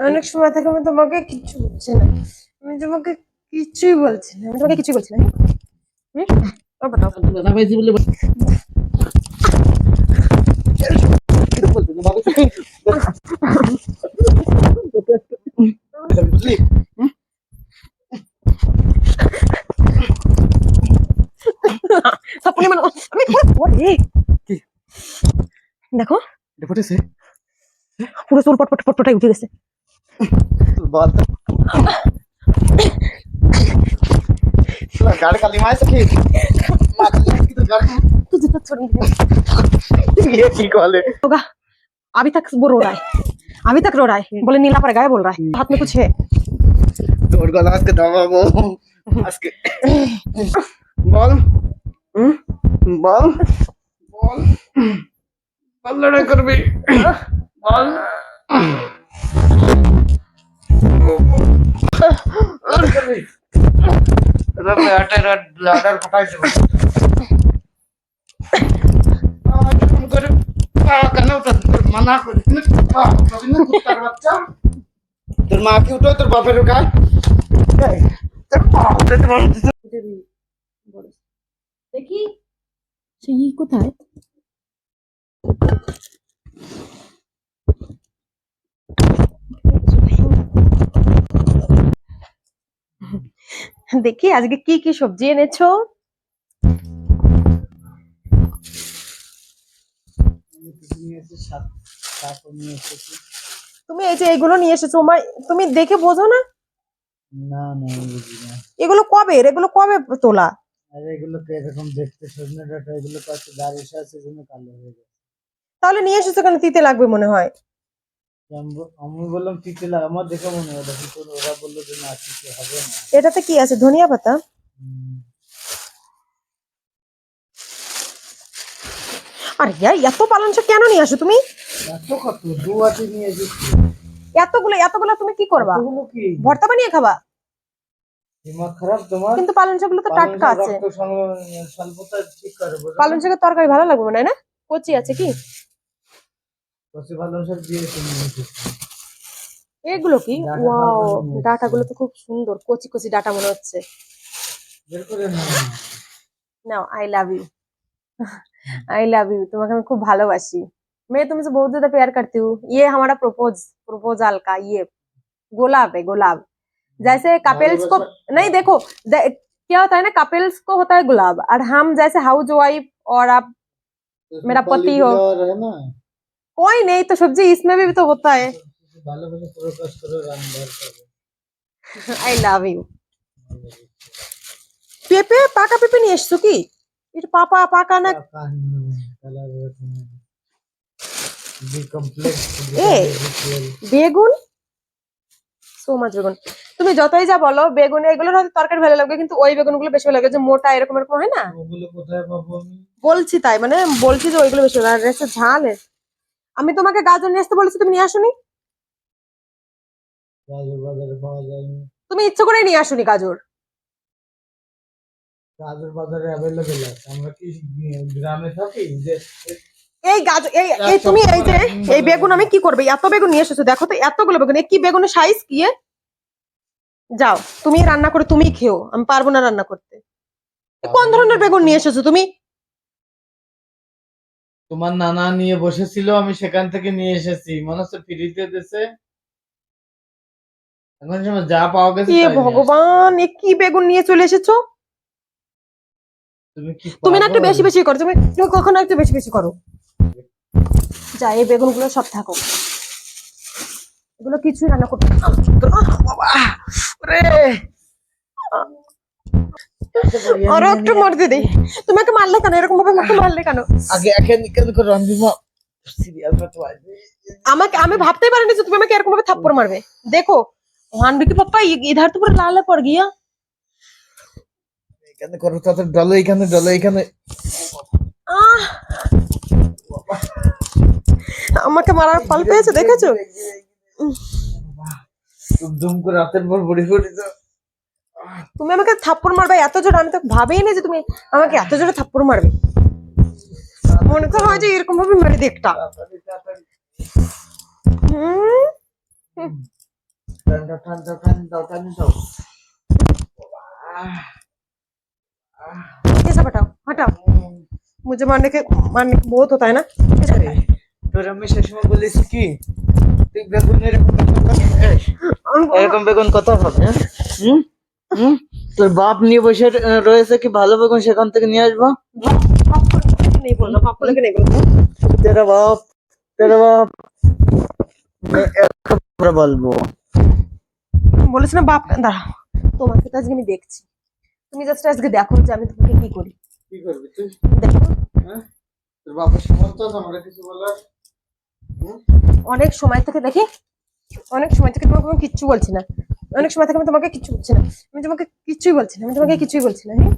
অনেক সময় থেকে আমি তোমাকে কিচ্ছু বলছি না, আমি তোমাকে কিছুই বলছি না, আমি তোমাকে কিছুই বলছি না। बताओ सपने में देखो পুরো চুল পট পট পট পটাই উঠে গেছে। गाड़ी खाली मार सकी तुझे तो छोड़ ये ठीक वाले होगा। अभी तक वो रो रहा है, अभी तक रो रहा है, बोले नीला पड़ गया, बोल रहा है हाथ में कुछ है। और गलास के दवा वो आज के बॉल बॉल बॉल बॉल लड़ा कर भी बॉल कर भी रब आटे रड लाडर फटाई से করে কেন মানা করে কুত্তার বাচ্চা তোর মাকে উঠো তোর বাপের গায়ে দেখি সেই কোথায় দেখি আজকে কি কি সবজি এনেছো। তুমি এই যে এগুলো নিয়ে এসেছো, তুমি দেখে বোঝো না? না না বুঝি না এগুলো কবে তোলা? আরে এগুলো তো এরকম দেখতে সজনে ডাটা এগুলো তো আছে দাঁড়িয়ে আছে জন্য কালো হয়ে গেছে। তাহলে নিয়ে এসেছো কেন? তিতে লাগবে মনে হয়। আমি বললাম তিতে লাগ আমার দেখে মনে হলো কিন্তু ওরা বললো যে না তিতে হবে না। এটাতে কি আছে? ধনিয়া পাতা। আর এত পালং শাক কেন নিয়ে আসো তুমি? এত কত দু আটি নিয়ে এসেছি। এতগুলো তুমি কি করবা? এতগুলো কি ভর্তা বানিয়ে খাবা? দিমাগ খারাপ তোমার? কিন্তু পালং শাকগুলো তো টাটকা আছে। রক্ত স্বল্পতা ঠিক করে বলো। পালং শাকের তরকারি ভালো লাগবে মনে হয় না? কচি আছে কি? কচি পালং শাক দিয়ে তুমি এসেছি। এগুলো কি? ওয়াও, ডাটাগুলো তো খুব সুন্দর, কচি কচি ডাটা মনে হচ্ছে। বের করে নাও, I love you, I love you. तुम्हें मैं खूब भालोबासी। मैं तुमसे बहुत ज्यादा प्यार करती हूँ। ये हमारा प्रपोजल का ये गुलाब है, गुलाब। जैसे कपल्स को नहीं देखो क्या होता है ना, कपल्स को होता है गुलाब, और हम जैसे हाउस वाइफ और आप मेरा पति हो, कोई नहीं तो सब्जी इसमें भी तो होता है। आई लव यू। पेपे पाका पेपे नहीं एसছো কি? এটা পাকা না বেগুন, সো মাচ বেগুন। তুমি যতই যা বলো বেগুন এগুলোর হয়তো তরকারি ভালো লাগবে, কিন্তু ওই বেগুনগুলো বেশি ভালো লাগে, যে মোটা এরকম এরকম হয় না। ওগুলো কোথায় পাবো আমি? বলছি তাই, মানে বলছি যে ওইগুলো বেশি ভালো লাগে। আর ঝাল আমি তোমাকে গাজর নিয়ে আসতে বলেছি, তুমি নিয়ে আসোনি। গাজর বাজারে পাওয়া যায়নি। তুমি ইচ্ছে করে নিয়ে আসোনি গাজর। গাজর বাজারে অ্যাভেলেবেল আছে, আমরা কি গ্রামে থাকি যে এই গাজর এই তুমি এই যে এই বেগুন আমি কি করবে? এত বেগুন নিয়ে এসেছো, দেখো তো এতগুলো বেগুন। কি বেগুনের সাইজ কি? যাও তুমি রান্না করে তুমি খেও, আমি পারবো না রান্না করতে। কোন ধরনের বেগুন নিয়ে এসেছো তুমি? তোমার নানা নিয়ে বসেছিল, আমি সেখান থেকে নিয়ে এসেছি, মনে হচ্ছে ফ্রিতে দিয়েছে। এখন যা পাওয়া গেছে এ ভগবান, এ কি বেগুন নিয়ে চলে এসেছো? তুমি না একটু বেশি বেশি করো, তুমি কখনো একটু বেশি বেশি করো। যা, এই বেগুনগুলো সব থাকো, এগুলো কিছুই রান্না করতে। আরো একটু মারতে দিই। তুমি আমাকে মারলে কেন? এরকম ভাবে আমাকে মারলে কেন? আগে এখানে করে রান্দিমা সিরিয়াল মতো আছে। আমি ভাবতেই পারিনি যে তুমি আমাকে এরকম ভাবে থাপ্পড় মারবে। দেখো हांडी के पापा इधर तो पूरा लाल पड़ गया। এখানে করো তো, ডালো এখানে। আমাকে মারার পাল পেয়েছে, দেখেছো? দুম করে রাতের পর বড়ি তো তুমি আমাকে থাপ্পড় মারবে এত জোরে, আমি তো ভাবেই না যে তুমি আমাকে এত জোরে থাপ্পড় মারবে। মনে তো হয় যে এরকম ভাবে মেরে দেখটা। তাড়াতাড়ি, তাড়াতাড়ি। হুম, ঠান্ডা, ঠান্ডা, ঠান্ডা, ঠান্ডা। आह, आह, ये सब हटाओ हटाओ, मुझे मारने के बहुत होता है ना। ये सब हटाओ। তোর আমি শেষমে বলেছি কি তুই বেগুন এরকম বেগুন কত হবে হ্যাঁ? হুম? হুম? তোর বাপ নিয়ে বসে রয়েছে কি ভালো বেগুন সেখান থেকে নিয়ে আসবো पापा को नहीं बोल रहा, पापा लेके नहीं बोल रहा। তেরা বাপ मैं एक खबर বলবো বলেছ না বাপ, দাঁড়াও তোমাকে তো আজকে আমি দেখছি, তুমি জাস্ট আজকে দেখো যে আমি তোমাকে কি করি। কি করবি তুই দেখো হ্যাঁ তোর বাপের সামর্থ্য আছে আমরা কিছু বলার হুম? অনেক সময় থেকে দেখি, অনেক সময় থেকে তোমাকে আমি কিচ্ছু বলছি না, অনেক সময় থেকে আমি তোমাকে কিচ্ছু বলছি না, আমি তোমাকে কিচ্ছুই বলছি না, আমি তোমাকে কিছুই বলছি না। হুম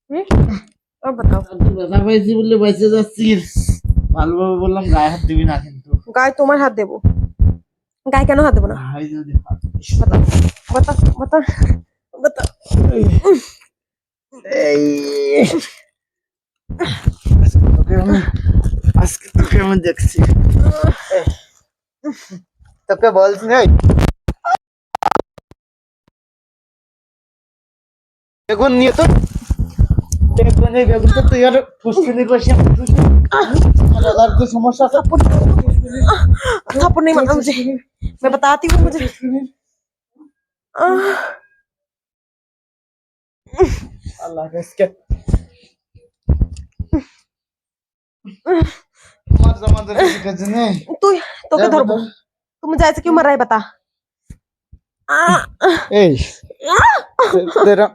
হুম আর বাতাও, ব্যথা পাইছি বলে বেঁচে যাচ্ছিস ভালোভাবে বললাম গায়ে হাত দিবি না কিন্তু গায়ে তোমার হাত দেবো, গায়ে কেন হাত দেবো না? ভাই যদি হাত দিস। বাতাও বাতাও বাতাও। এই আজকে তোকে আমি দেখছি তোকে বলছি না বেগুন নিয়ে তো বেগুন তো তুই আর ফুসফুনির পাশে আর কি সমস্যা আছে थप्पड़ नहीं मारना मुझे, मैं बताती हूँ मुझे। আল্লাহ আজকে মার জামাদের কাছে নেই तू तो क्या धरबो, तू मुझे ऐसे क्यों मर रहा है बता। এই तेरा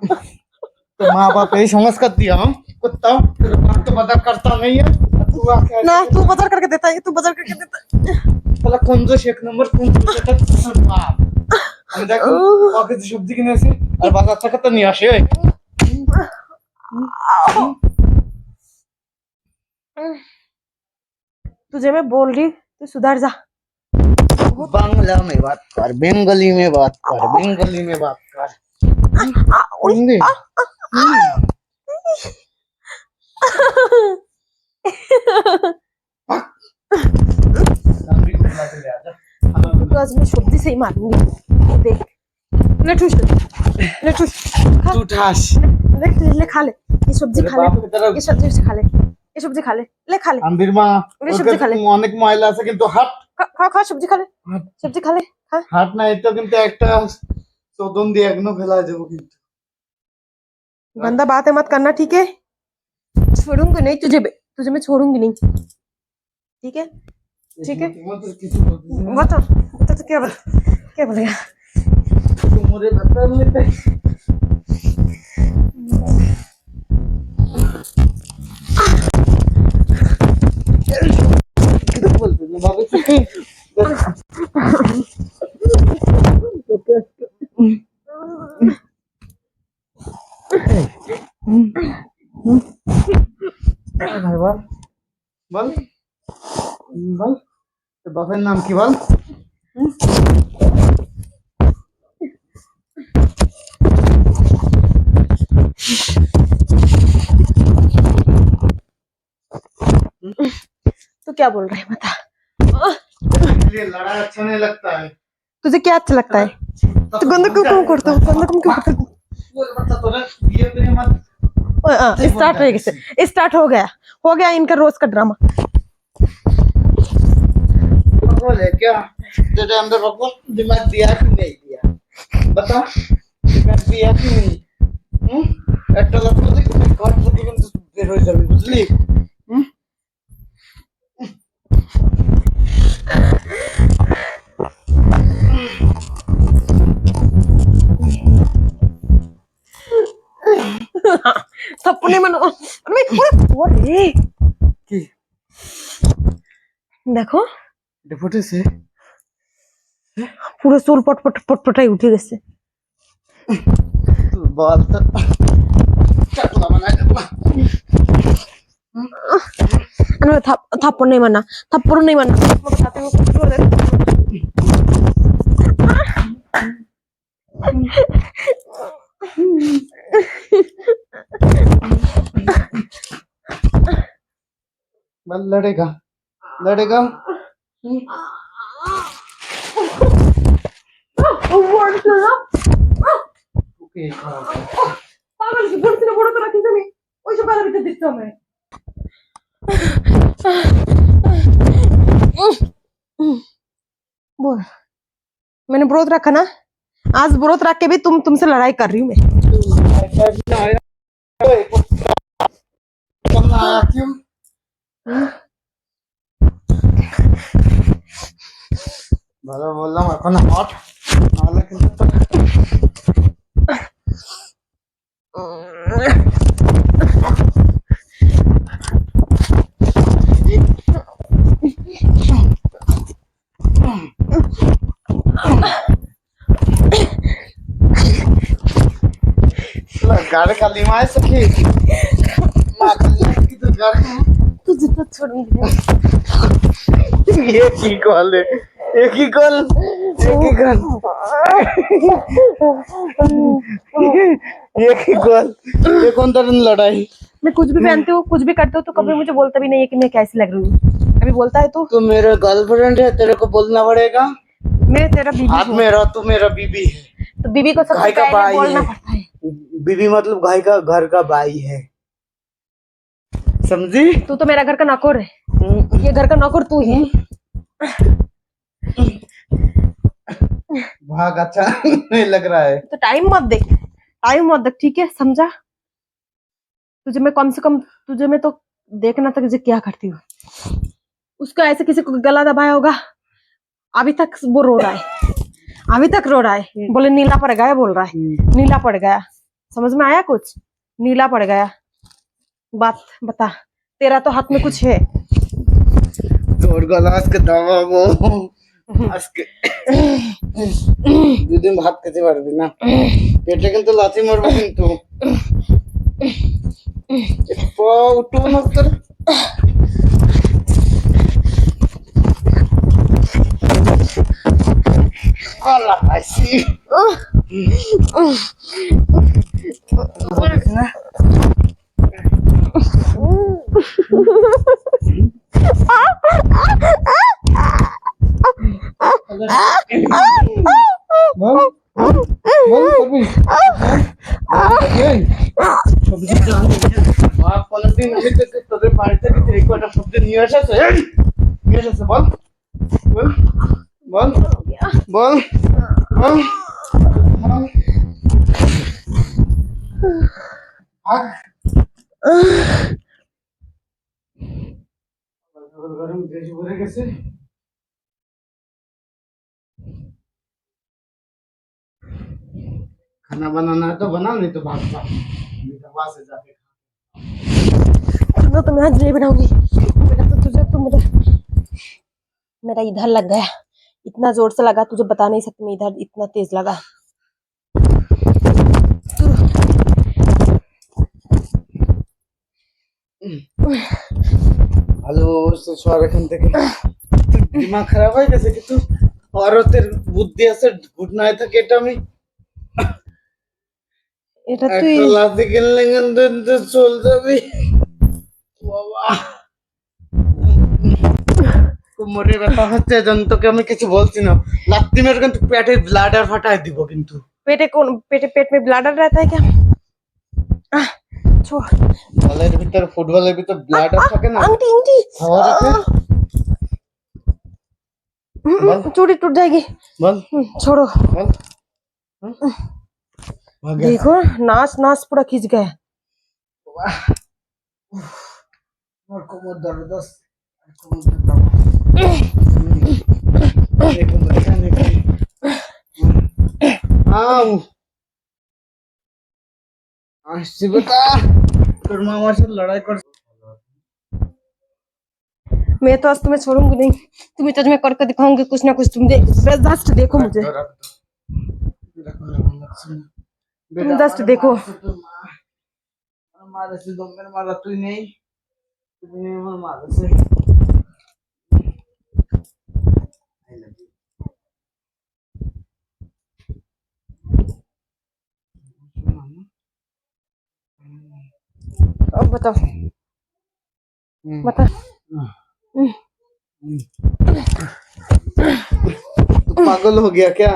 तो माँ बाप यही संस्कार दिया हम कुत्ता तेरा बाप तो पता करता नहीं है तू आके ना तू बाजार करके देता है, तू बाजार करके देता है। তাহলে কোন দোষ এক নম্বর কোন দোষটা তোর বাপ আমি দেখো ওকে যে সবজি কিনে আসি আর বাজার থেকে তো নিয়ে আসে तुझे मैं बोल रही तू सुधर जा। बांग्ला में बात कर बंगाली में बात कर बंगाली में बात कर हिंदी तो आज मैं सब्जी से ही मारूंगी, देख ले ठूस ले ठूस खा, तू ठास ले खा ले ये सब्जी खा ले, ये सब्जी खा ले, ये सब्जी खा ले खा ले, আন্দির মা ওরে সবজি খালে। অনেক ময়লা আছে কিন্তু হাট खा खा सब्जी खा ले, सब्जी खा ले खा। হাট না এটা কিন্তু একটা চোদন দিয়ে একনো ফেলা যাবো কিন্তু गंदा बातें मत करना ठीक है, छोड़ूंगी नहीं तुझे, तुझे मैं छोड़ूंगी नहीं ठीक है। ठीक है তোমাদের কিছু বলতেছি না। बता बता तो क्या बोलेगा। তোমারে বাতা নিতে কিছু বলতে না বাবা ভাই বল বল বল তোর বাপের নাম কি বল तू क्या बोल रहा है बता। ये लड़ा अच्छा नहीं लगता है तुझे क्या अच्छा लगता है, तू गंदा क्यों करता है, गंदा क्यों करता है। बोल बता तोरा ये पे मत स्टार्ट हो गया इनका रोज का ड्रामा। बोले क्या तेरे अंदर भगवान दिमाग दिया कि नहीं दिया बता दिमाग दिया कि नहीं একটা লোক বলে ঘর থেকে কিন্তু বের হয়ে যাবে বুঝলি थप्पड़ नहीं मानो, अरे पूरे কি देखो এটা ফুটেছে পুরো চুল পটপটাই উঠে গেছে। তুই বল তো চাকলা বানাই দেব थप्पड़ नहीं मारना, थप्पड़ नहीं मारना, मैं बताती हूँ कुछ और बल लड़ेगा लड़ेगा ওকে পাগল কি বলছি না বড় তোরা কিন্তু আমি ওইসব বাজার ভিতরে দিচ্ছ আমি बोल मैंने व्रत रखा ना आज व्रत रख के भी तुमसे लड़ाई कर रही हूँ मैं करना आया करना आया क्यों ভালো বললাম এখন হট নাহলে কিন্তু তো गाड़ी का लिमाए सखी मां की तो गाड़ी तुझे तो छोड़ूंगी ये की कॉल है एक ही कॉल एक ही कॉल ये कौन तरह लड़ाई मैं कुछ भी पहनती हूँ कुछ भी करती हूँ तो कभी मुझे बोलता भी नहीं है कि मैं कैसी लग रही हूँ अभी बोलता है तू मेरा गर्लफ्रेंड है तेरे को बोलना पड़ेगा मैं तेरा बीबी हाथ हूँ मेरा तू मेरा बीबी है तो बीबी को सबसे भाई का पहले भाई बोलना है। पड़ता है बीबी मतलब भाई का घर का भाई है समझी तू तो मेरा घर का नौकर है ये घर का नौकर तू ही भाग अच्छा नहीं लग रहा है तो टाइम मत देख ठीक है समझा तुझे मैं कम से कम तुझे मैं तो देखना था तुझे क्या करती हूँ उसको ऐसे किसी को गला दबाया होगा अभी तक वो रो रहा है अभी तक रो रहा है बोले नीला पड़ गया बोल रहा है नीला पड़ गया समझ में आया कुछ नीला पड़ गया बात बता तेरा तो हाथ में कुछ है তোর গলা আজকে দাবাবো আজকে দুদিন ভাত খেতে পারবি না পেটে কিন্তু লাথি মারবো কিন্তু উঠবো না তোর গলা খাইছি না বল বল করবি সবজি মা কোনদিন আমি তোদের বাড়ি থেকে এই কটা সবজি নিয়ে এসেছে নিয়ে এসেছে বল বল বল বল বল গরম বেশি ভরে গেছে खाना बनाना है तो बना नहीं तो भाग जा दवा से जाके तो मैं आज नहीं बनाऊंगी मेरा तो तुझे तो मेरा इधर लग गया इतना जोर से लगा तुझे बता नहीं सकती मैं इधर इतना तेज लगा हेलो ससुर এখান থেকে দিমাগ খারাপ হয়ে গেছে কিন্তু औरতের বুদ্ধি আছে গুড নাই থাকে এটা আমি এটা তুই একটা লাথি কিনলে কিন্তু চল যাবি বাবা কোমরে ব্যথা হচ্ছে জান তোকে আমি কিছু বলছি না লাথি মেরে কিন্তু পেটে ব্লাডার ফাটায় দিব কিন্তু पेट में ब्लडर रहता है क्या छोड़ বলের ভিতর ফুটবলের ভিতর ব্লাডার থাকে না अंगूठी अंगूठी খাওয়া রাখে चूड़ी टूट जाएगी বল छोड़ो বল भाग गया देखो नाच नाच पूरा खींच गया और कोमर दर्द आओ আসছি বেটা তোর মামার সাথে লড়াই কর मैं तो आज तुम्हें छोड़ूंगी नहीं तुम्हें तो मैं करके दिखाऊंगी कुछ ना कुछ तुम जस्ट देखो मुझे तुम जस्ट देखो মারাছে দমের মারা তুই নেই তুমি আমার মারাছে बताओ बता। तू पागल हो गया क्या?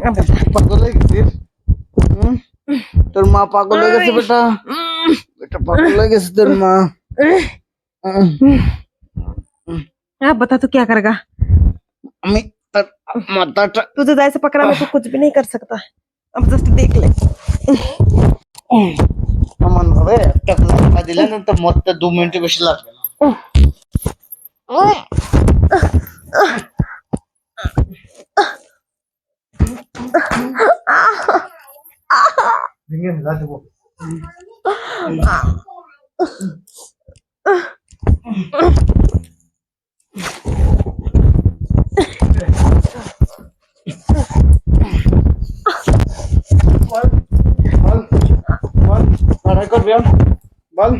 अब बता। पागल है फिर? তোর মা পাগল হয়ে গেছে বেটা, বেটা পাগল হয়ে গেছে তোর মা। अब बता तू क्या करेगा? আমি তার মাথাটা तुझे जैसे पकड़ा मैं तो कुछ भी नहीं कर सकता। अब जस्ट देख ले। এমন ভাবে একটা টাকা দিলে না তো মরতে 2 মিনিট বেশি লাগবে না। ভেঙে ফেলা দেবো। বল বল বল লড়াই করবি আম? বল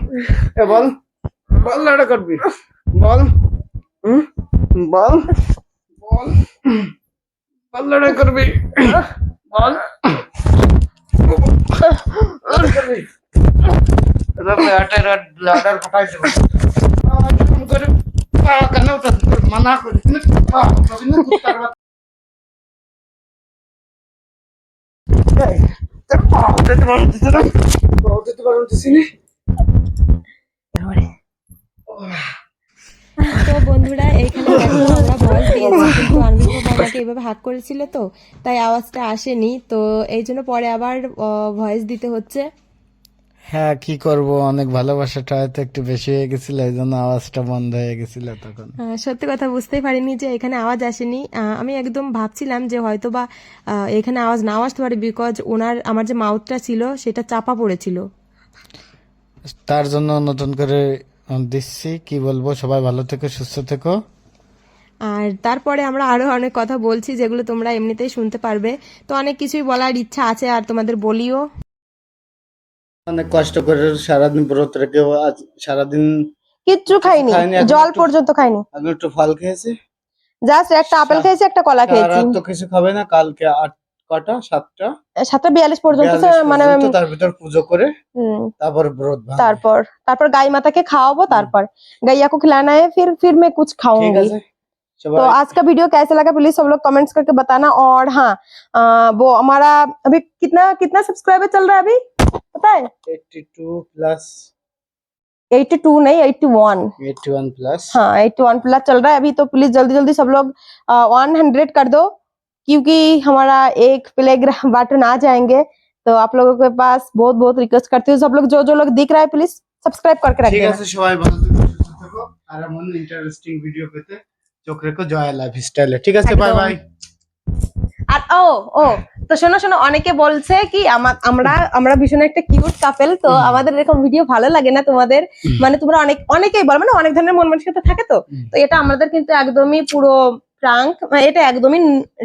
এ বল বল লড়াই করবি বল বল বল বল লড়াই করবি বল লড়াই করবি ব্লাডার ফাটাই দেবো করে কেন মানা করিস না কুত্তার বাচ্চা। তো বন্ধুরা এইখানে দেখো আমরা ভয়েস দিয়েছি কিন্তু আনবির আমাকে এভাবে হাক করেছিল তো তাই আওয়াজটা আসেনি, তো এই জন্য পরে আবার ভয়েস দিতে হচ্ছে। হ্যাঁ কি করব, অনেক ভালোবাসাটা হয়তো একটু বেশি হয়ে গেছিল, এই জন্য আওয়াজটা বন্ধ হয়ে গেছিল তখন। সত্যি কথা বুঝতেই পারিনি যে এখানে আওয়াজ আসেনি। আমি একদম ভাবছিলাম যে হয়তো বা এখানে আওয়াজ নাও আসতে পারে, বিকজ আমার যে মাউথটা ছিল সেটা চাপা পড়েছিল। তার জন্য নতুন করে দিচ্ছি। কি বলবো, সবাই ভালো থেকো, সুস্থ থেকো। আর তারপরে আমরা আরো অনেক কথা বলছি যেগুলো তোমরা এমনিতেই শুনতে পারবে। তো অনেক কিছুই বলার ইচ্ছা আছে আর তোমাদের বলিও। অনেক কষ্ট করে সারাদিন ব্রত রেখে আজ সারাদিন কিচ্ছু খাইনি, খাইনি, এখন জল একটু- পর্যন্ত খাইনি, আমি একটু ফল খেয়েছি। জাস্ট একটা আপেল খেয়েছি, একটা কলা সারা খেয়েছি। রাত তো কিছু খাবে না, কালকে 8 কটা 7টা 7:42 পর্যন্ত 42 মানে পর্যন্ত, তার ভিতর পুজো করে हम्म, তারপর ব্রত ভাঙবে। তারপর গাই মাता के খাওয়াবো, তারপর गैया को खिलाना है, फिर मैं कुछ ঠিক खाऊंगी। আছে तो সবাই आज का वीडियो कैसे लगा प्लीज सब लोग कमेंट्स करके बताना। और हाँ, वो हमारा अभी कितना कितना सब्सक्राइबर चल रहा है अभी पता है? 82 প্লাস 82 नहीं, 81। 81 প্লাস। हाँ 81 प्लस चल रहा है अभी, तो प्लीज जल्दी जल्दी सब लोग 100 कर दो, क्योंकि हमारा एक प्लेग बटन आ जाएंगे। तो आप लोगों के पास बहुत बहुत रिक्वेस्ट करती हूँ, सब लोग जो लोग दिख रहा है प्लीज सब्सक्राइब करके रख ঠিক देना। আছে সবাই ভালো থেকো, সুস্থ থেকো, আর এমন ইন্টারেস্টিং ভিডিও পেতে চোখ রেখো জয়া লাইফ স্টাইলে। ঠিক আছে, বাই একদম। বাই। আর ও তো শোনো অনেকে বলছে কি আমরা ভীষণ একটা কিউট কাপেল, তো আমাদের এরকম ভিডিও ভালো লাগে না তোমাদের? মানে তোমরা অনেকেই বল, মানে অনেক ধরনের মন মানসিকতা থাকে, তো এটা আমাদের কিন্তু একদমই পুরো প্রাঙ্ক, এটা একদমই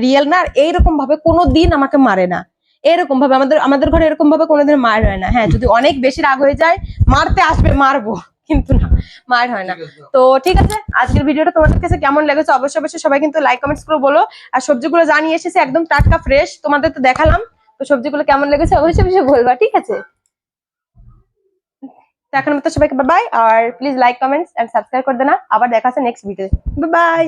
রিয়েল না। আর এইরকম ভাবে কোনোদিন আমাকে মারে না, এরকম ভাবে আমাদের ঘরে এরকম ভাবে কোনোদিন মার হয় না। হ্যাঁ, যদি অনেক বেশি রাগ হয়ে যায় মারতে আসবে, মারবো, কিন্তু না, মার হয় না। তো ঠিক আছে, আজকের ভিডিওটা তোমাদের কাছে কেমন লেগেছে অবশ্যই সবাই কিন্তু লাইক কমেন্টস করে বলো। আর সবজিগুলো জানিয়ে এসেছে একদম টাটকা ফ্রেশ, তোমাদের তো দেখালাম। তো সবজিগুলো কেমন লেগেছে অবশ্যই বলবা, ঠিক আছে? তো এখন মতো সবাইকে বাই বাই, আর please like comments and subscribe করে দেনা। আবার দেখা হচ্ছে নেক্সট ভিডিও। Bye bye.